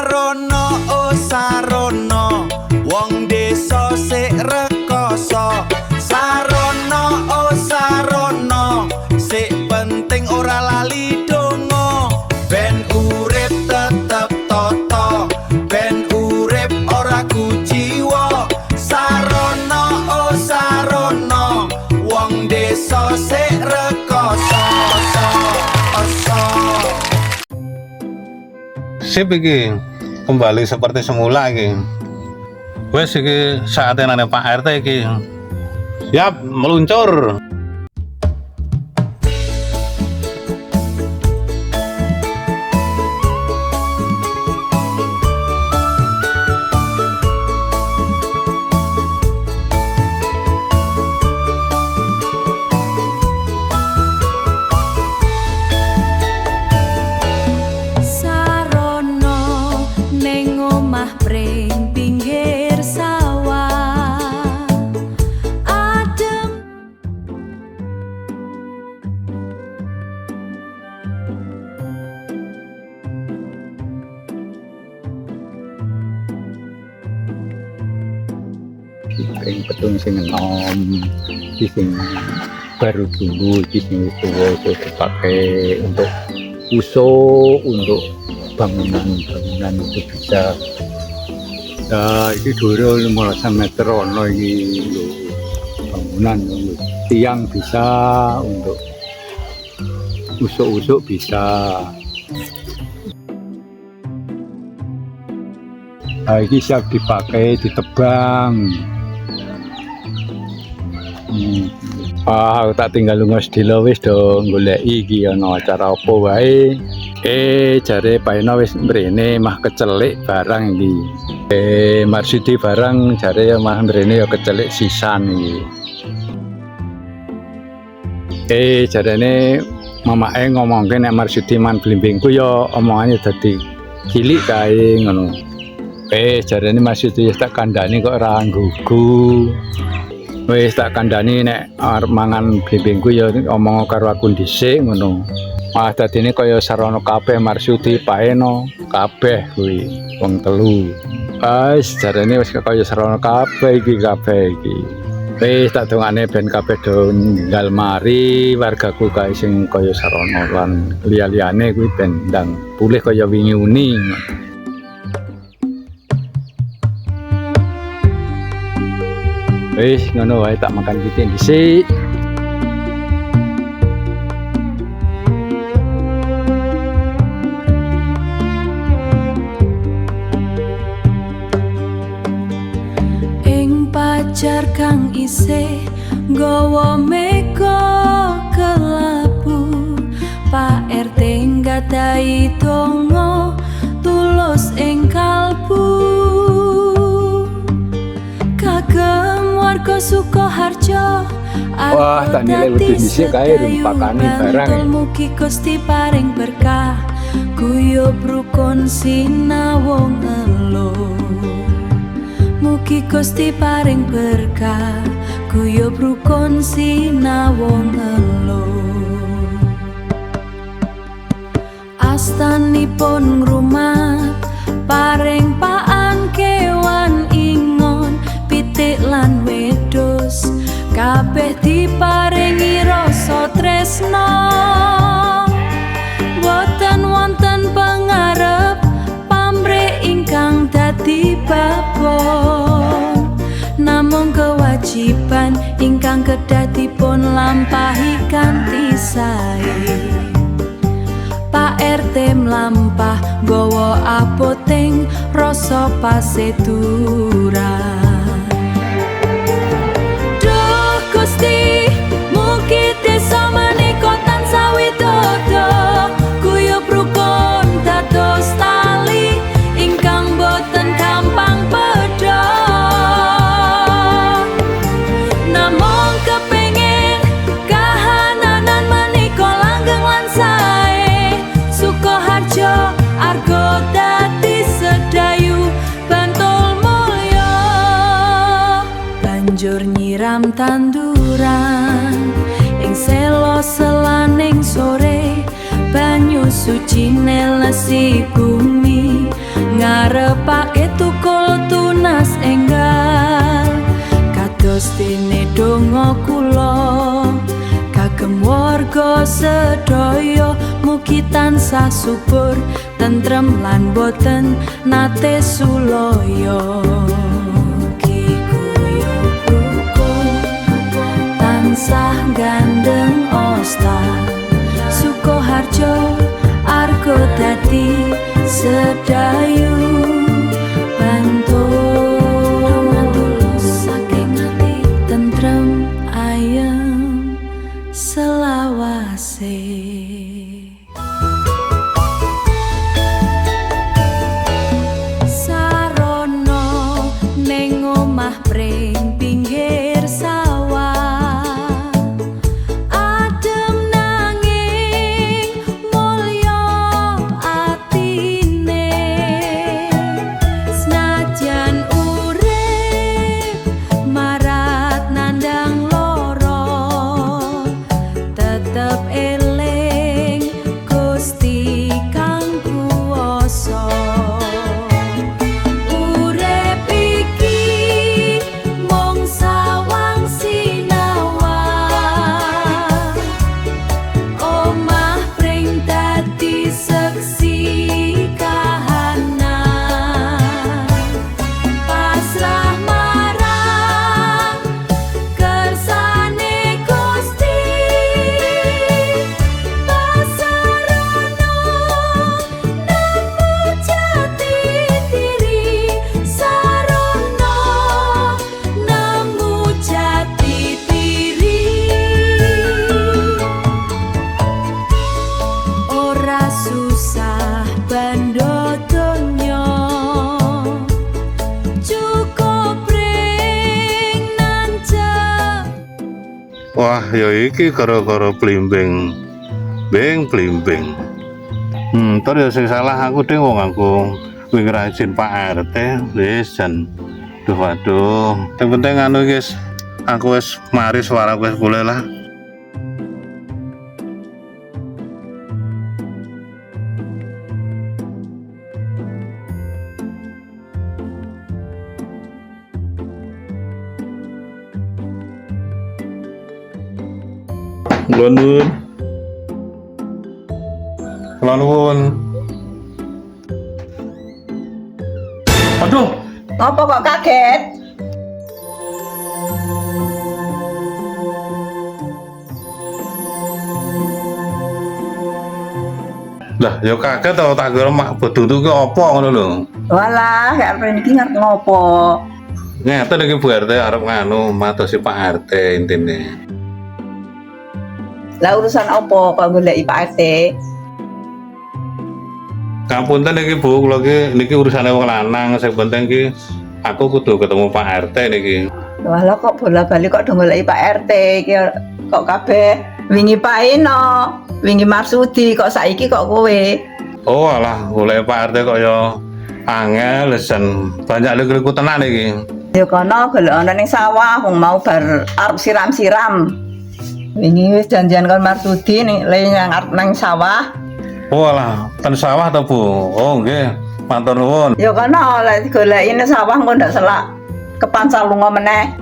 Sarono oh sarono wong desa sik rekoso. Sarono oh sarono sik penting ora lali donga. Ben urip tetep toto, ben urip ora kuciwa. Sarono oh sarono wong desa sik rekoso. Sip iki kembali seperti semula iki. Wes iki saatnya nane Pak RT iki. Siap meluncur. Sing petung sing enom, sing baru tumbuh, sing tuwa itu dipakai untuk usul, untuk bangunan itu bisa. Nah, ini dulu 15 meter ono ini bangunan, tiang bisa, untuk usuk-usuk bisa. Nah, ini siap dipakai, ditebang. Aku tak tinggal lunga sedina wis do goleki iki ana acara apa wae. Jare paena wis mrene mah kecelik barang iki. Marsudi barang jare mah mrene ya kecelik sisan iki. Jarene mamake ngomongke nek Marsudi man blimbingku ya omongane dadi cilik kae ngono. Jarene Marsudi tak kandhani kok ora nggugu. Wis tak kandhani nek arep mangan blimbingku ya omong karo aku dhisik ngono. Malah dadine kaya sarana kabeh Marsudi Paeno kabeh kuwi wong telu. Wis jarene wis kaya sarana kabeh iki. Wis tak dongane ben kabeh do ninggal mari wargaku kae sing kaya sarana lan liya-liyane kuwi ben ndang pulih kaya wingi uni. Wis ngono wae tak makan piting dhisik. Ing pacar kang isih nggawa meko kelabu, Pak RT nggadahi donga tulus ing kalbu. Warga Sukoharjo. Wah, tak nilai lebih dhisik kae rumpakane barang. Mugi Gusti paring berkah, guyub rukun sinawung elo. Mugi Gusti paring berkah, guyub rukun sinawung elo. Astanipun ngrumat paring paan kewan ingon pitik lan wedhus kabeh diparingi rasa tresna. Boten wonten pangarep pamrih ingkang dadi babon, namung kewajiban ingkang kedah dipun lampahi kanthi sae. Pak RT mlampah nggawa apoting rasa paseturan. Gusti, mugi desa menika tansah widodo, guyub rukun dados tali ingkang boten gampang pedha. Namung kepengin kahananan menika langgeng lan sae, Sukoharjo arga dadi sedayu Bantul Mulya. Banjur nyiram tanduran ing selo selaning sore, banyu suci nelesi bumi mestine donga kula kagem warga sedaya mugi tansah subur tentrem lan boten nate sulaya tansah gandeng osta Sukoharjo argo dadi sedayu bantul saking ati tentrem ayem selawase sarono ning omah pring pinggir sawah adem nanging mulya atine senajan urip marat nandang loro tetep eling Gusti kang kuwasa urip iki mung sawang sinawa omah pring dadi seksi kahanan pasrah marang kersane Gusti pasarana nemu jati diri sarana nemu jati diri ora susah bandha donya cukup ring nancep. Wah, ya iki gara-gara blimbing. Blimbing. Terus ya sing salah aku ding wong aku wingi rajin Pak RT wis jan waduh. Yang penting anu guys, aku wis mari suara wis boleh lah. Kula nuwun. Aduh, Ngopo kok kaget? lah ya kaget tau tak kira mak bedutu ki apa ngono lho. Walah, gak pernah iki ngerti ngopo. Ngeten iki Bu RT arep nganu matosi Pak RT intine. Lah urusan opo kok goleki Pak RT? Ngapunten iki Bu, kula ki niki urusane wong lanang, sing penting ki aku kudu ketemu Pak RT niki. Walah kok bola-bali kok do goleki Pak RT iki kok kabeh wingi Pak Eno, wingi Marsudi kok saiki kok kowe. Oh alah, golek Pak RT kok ya angel lesen banyak liku tenan iki. Ya kono golek ana ning sawah wong mau bar arep siram-siram. Wingi wis janjian karo Marsudi ning nang arep nang sawah. Oh alah, ten sawah to Bu. Oh nggih, matur nuwun. Ya kono lek digoleki ning sawah engko ndak selak kepancang lunga meneh.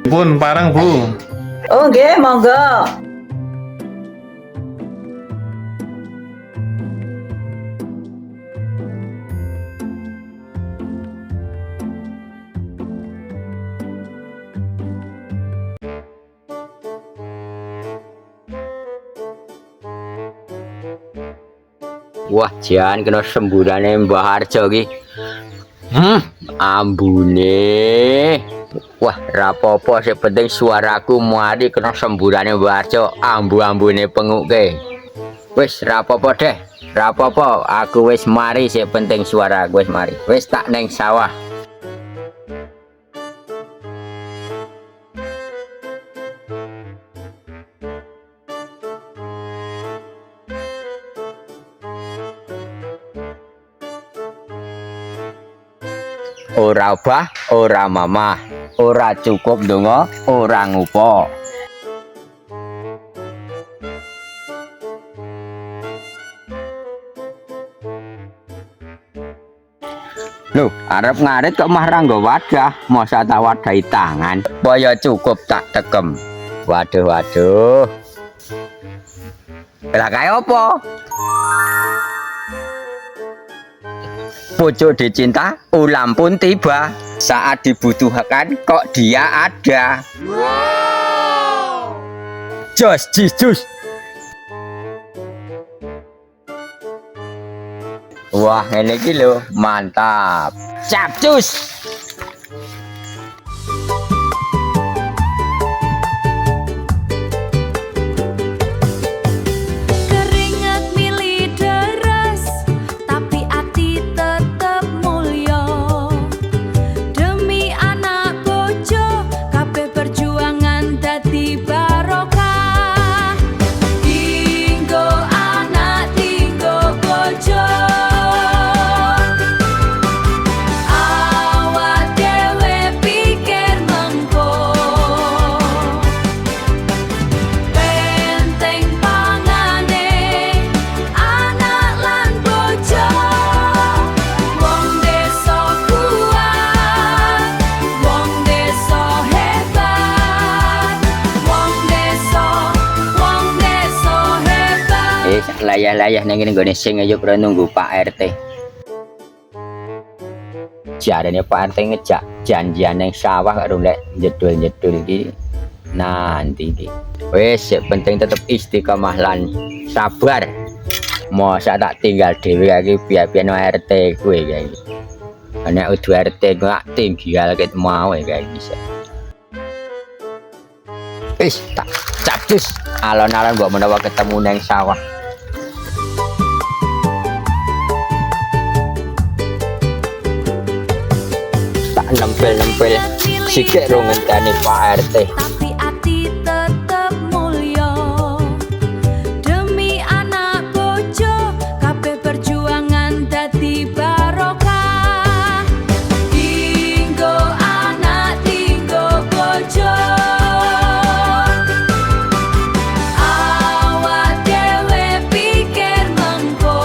Pun parang Bu. Oh nggih, monggo. Wah, jan kena semburane Mbah Harjo iki. Ambune. Wah, rapopo sing penting suaraku mari kena semburane Mbah Harjo, ambu-ambune penguke. Wis rapopo deh. Rapopo, aku wis mari sing penting suaraku wis mari. Wis tak neng sawah. Ora obah, ora mamah, ora cukup donga, ora ngupa. Loh, arep ngarit kok mah ra nggo wadah, masa tak wadahi tangan. Boyo cukup tak tekem. Waduh, waduh. Lah kaya apa? Pucuk dicinta, ulam pun tiba. Saat dibutuhkan kok dia ada. Jos, jus. Wah, ini iki lho, mantap. Capcus. Keringat milih deras, tapi hati tetep mulya. Demi anak bojo, kabeh perjuangan dadi barokah. Tinggo anak, tinggo bojo. Awak dhewe pikir mengko. Penting pangane anak lan bojo. Wong desa kuat, wong desa hebat. Wong desa hebat. Layah-layah nang ngene nggone sing ayo pro nunggu Pak RT. Jarane Pak RT ngejak janjian nang sawah karo lek jedul-jedul iki nanti iki. Wis sing penting tetep istiqomah lan sabar. Masa tak tinggal dhewe iki biar-biar RT kuwe kae. Nek udu RT gak tinggal ket mau kae bisa. Wis tak capcus alon-alon mbok menawa ketemu nang sawah. Nempel-nempel sikik ro ngenteni Pak RT. Tapi hati tetep mulya. Demi anak bojo, kabeh perjuangan dadi barokah. Tinggo anak, tinggo bojo. Awak dhewe pikir mengko.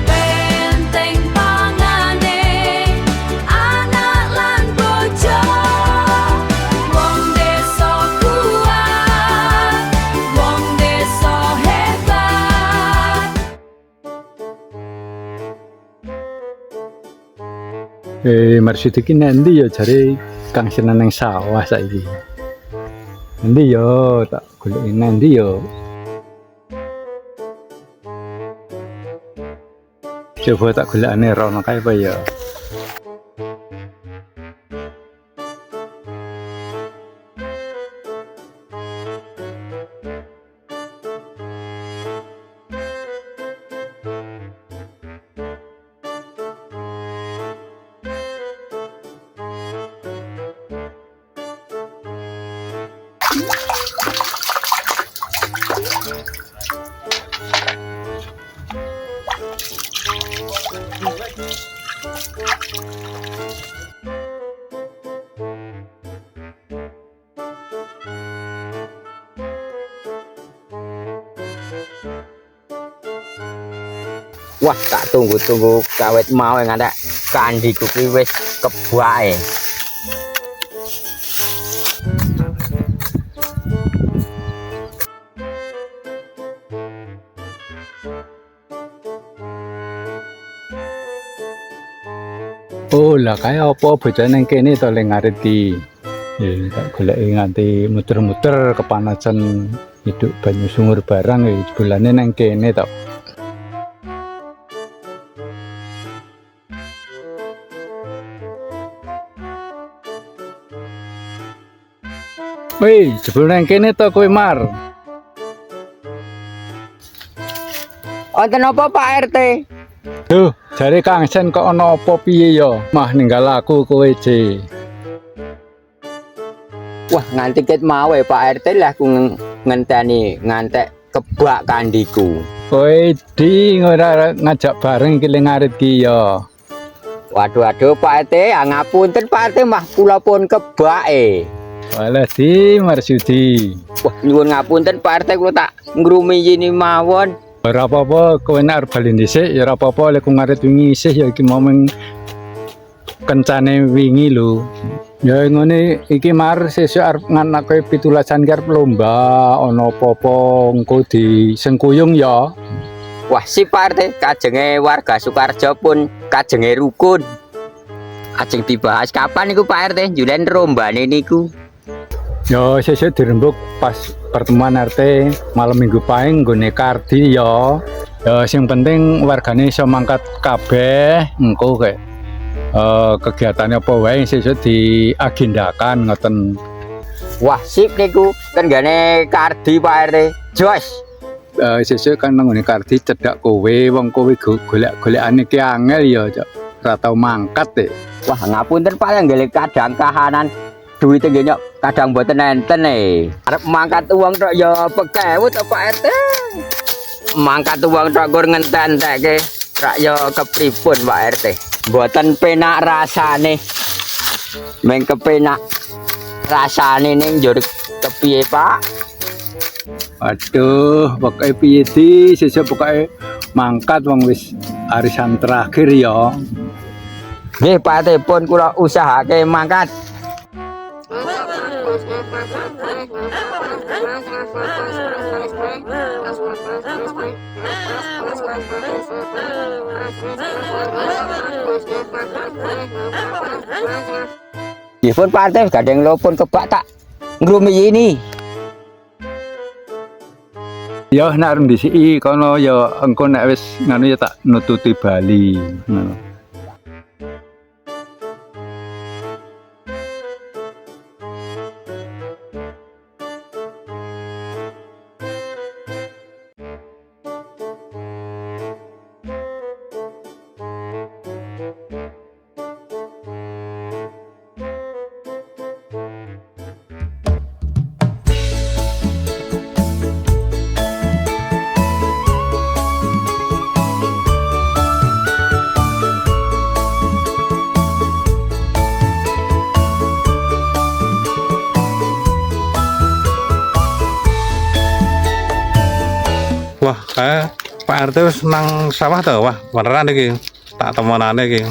Penting pangane anak lan bojo. Wong desa kuat, wong desa hebat. Marsud iki nanti ya jare Kang Sinan nang sawah saiki. Nanti yo tak goleki nanti yo. Coba tak golekane rono kae apa ya. Wah, tak tunggu-tunggu kawet mau yang ada kandiku ki wis kebae. Oh lah kaya apa bocah nang kene to lek ngareti. Tak goleki nganti muter-muter kepanasan hidup banyu sumur barang jebulane nang kene to. Woi, jebul nang kene to kowe Mar. Wonten apa Pak RT? Duh, jare Kang Sen kok ana apa piye ya? Mah ninggal aku kowe je. Wah, nganti ket mau Pak RT lah aku ngenteni ngantek kebak kandiku. Kowe di ora ngajak bareng iki lek ngarit ki ya. Waduh Pak RT, ngapunten Pak RT mah kula pun kebak Walah di Marsudi. Wah, nyuwun ngapunten Pak RT kula tak ngrumiyini mawon. Ora apa-apa kowe nek arep bali dhisik ya ora apa-apa lek ngarit wingi isih ya iki mau meng kencane wingi lho. Ya ngene iki mar sesuk arep nganake 17-an ki arep lomba ana apa-apa engko disengkuyung ya. Wah, si Pak RT, kajenge warga Sukarjo pun kajenge rukun. Ajeng dibahas kapan niku Pak RT julen rombane niku? Ya sesuk dirembuk pas pertemuan RT malam minggu paing nggone kardi ya. Ya sing penting wargane iso mangkat kabeh engko kayak kegiatannya apa wae sesuk diagendakan ngoten. Wah, sip niku tenggane kardi Pak RT. Jos. Sesuk kan nang ngene kardi cedhak kowe wong kowe golek-golekane ki angel ya Cok. Ora tau mangkat e. Wah, ngapunten Pak yang golek kadang kahanan duit nggih kadang mboten enten e. Arep mangkat uang tok ya pekewu to Pak RT. Mangkat uang tok gur ngententekke rak ya kepripun Pak RT. Mboten penak rasane. Meng kepenak rasane ning njur kepiye Pak? Aduh, pokoke piye di sesuk pokoke mangkat wong wis arisan terakhir ya. Nggih Pak RT pun kula usahake mangkat. Nggih pun Pak RT gadeng lo pun kebak tak ngrumi ini. Ya nek arep disiki kono ya engko nek wis ngono ya tak nututi bali ngono. Wah, Pak RT wis nang sawah to, wah, beneran iki. Tak temonane iki.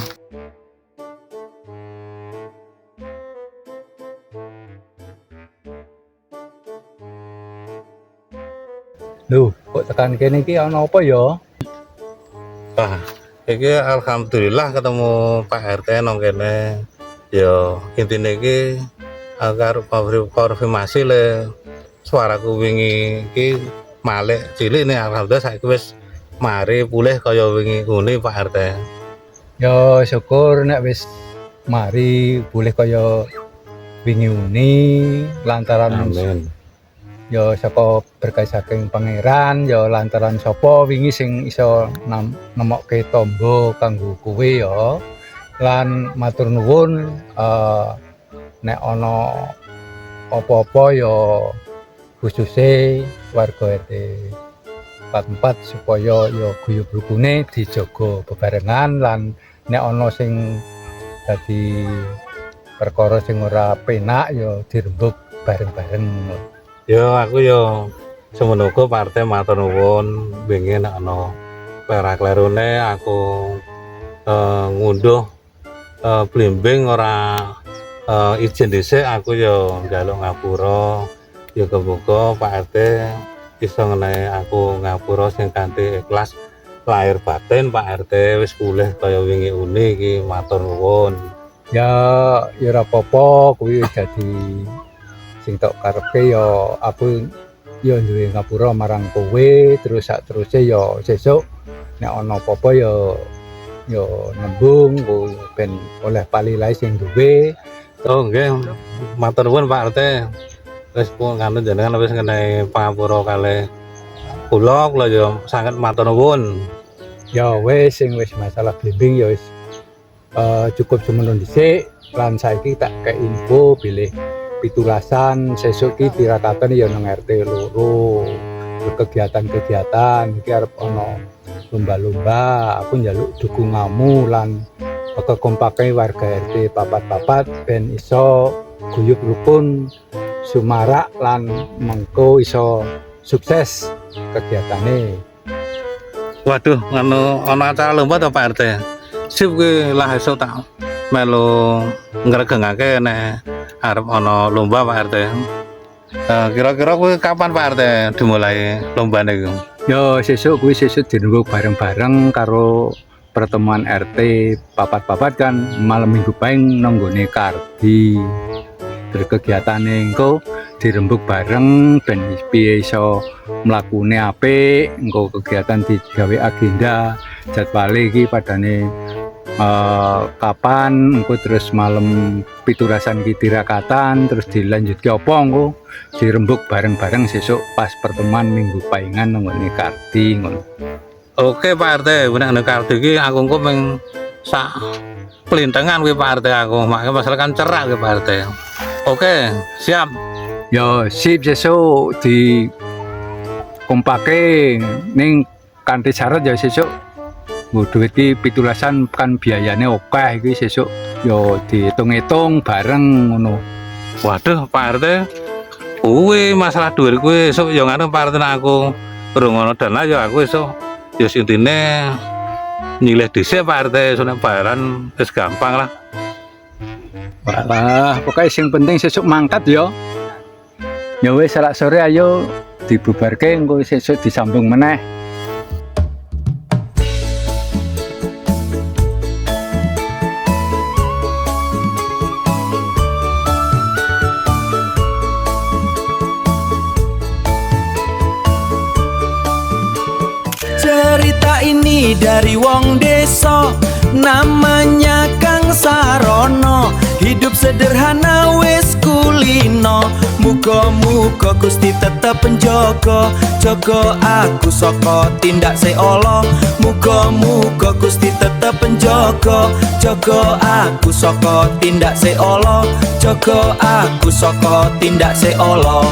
Lho, kok tekan kene iki ana apa ya? Wah, iki alhamdulillah ketemu Pak RT nang kene. Ya, intine iki agar konfirmasi le suaraku wingi iki malih cilik nih, alhamdulillah saiki wis mari pulih kaya wingi ngene Pak RT. Ya syukur nek wis mari boleh kaya wingi uni lantaran Amin. ya saka berkah saking pangeran ya lantaran sapa wingi sing iso nemokke tombo kanggo kowe ya lan matur nuwun nek ana apa-apa ya khususnya warga RT 44 supaya ya guyub rukune dijaga bebarengan lan nek ana sing dadi perkara sing ora penak ya dirembuk bareng-bareng. Ya aku ya semono Pak RT matur nuwun wingi nek ana klerak-klerune aku ngunduh blimbing ora izin dhisik aku ya njaluk ngapura. Ya kemuga Pak RT iso ngenehi aku ngapura sing kanthi ikhlas lahir batin. Pak RT wis pulih kaya wingi uni iki matur nuwun. Ya ora apa-apa kuwi dadi sing tok karepe ya aku ya duwe ngapura marang kowe terus sak teruse ya sesuk nek ana apa-apa ya nembung ben oleh palilae sing duwe. Oh nggih, matur nuwun Pak RT. Wis pun kanthi jenengan wis ngenehi pangapura kalih kula ya sanget matur nuwun. Ya wis sing wis masalah blimbing ya wis cukup semono dhisik lan saiki tak kei info bilih 17-an sesuk iki dirataken ya nang RT loro. Kegiatan-kegiatan iki arep ana lomba-lomba, aku njaluk dukunganmu lan kekompake warga RT 44 ben iso guyub rukun sumarak lan mengko iso sukses kegiatane. Waduh, ana acara lomba to Pak RT. Sip kuwi lah esuk tak melu ngregengake nek arep ana lomba Pak RT. Kira-kira kuwi kapan Pak RT dimulai lombane iku? Yo sesuk kuwi sesuk dirembuk bareng-bareng karo pertemuan RT papat-papat kan malam minggu paing nanggone Kardi. Berkegiatane engko dirembuk bareng ben piye iso mlakune apik, engko kegiatan digawe agenda jadwale iki padane kapan engko terus malam piturasan iki tirakatan terus dilanjutke apa engko dirembuk bareng-bareng sesuk pas pertemuan minggu paingan nggone Kardi ngono. Oke Pak RT, nek kartu iki aku engko meng sak pelintengan kuwi Pak RT aku, makanya masalah kan cerak kuwi Pak RT. Oke, siap. Yo sip sesuk di kompake ning kanthi syarat ya sesuk nggo duit iki pitulasan kan biayane akeh iki sesuk yo diitung-itung bareng ngono. Waduh Pak RT, kuwi masalah duit kuwi esuk yo ngono Pak RT nek aku urung ono dana yo aku esuk yo intine nyilih dhisik Pak RT, soalnya bayaran wis gampang lah. Walah, pokoknya sing penting sesuk mangkat yo. Ya wis selak sore ayo dibubarke engko sesuk disambung meneh. Cerita ini dari wong desa, namanya Kang Sarono. Hidup sederhana wis kulino, muga-muga Gusti tetep penjaga, jaga aku saka tindak seolo. Muga-muga Gusti tetep penjaga, jaga aku saka tindak seolo, jaga aku saka tindak seolo.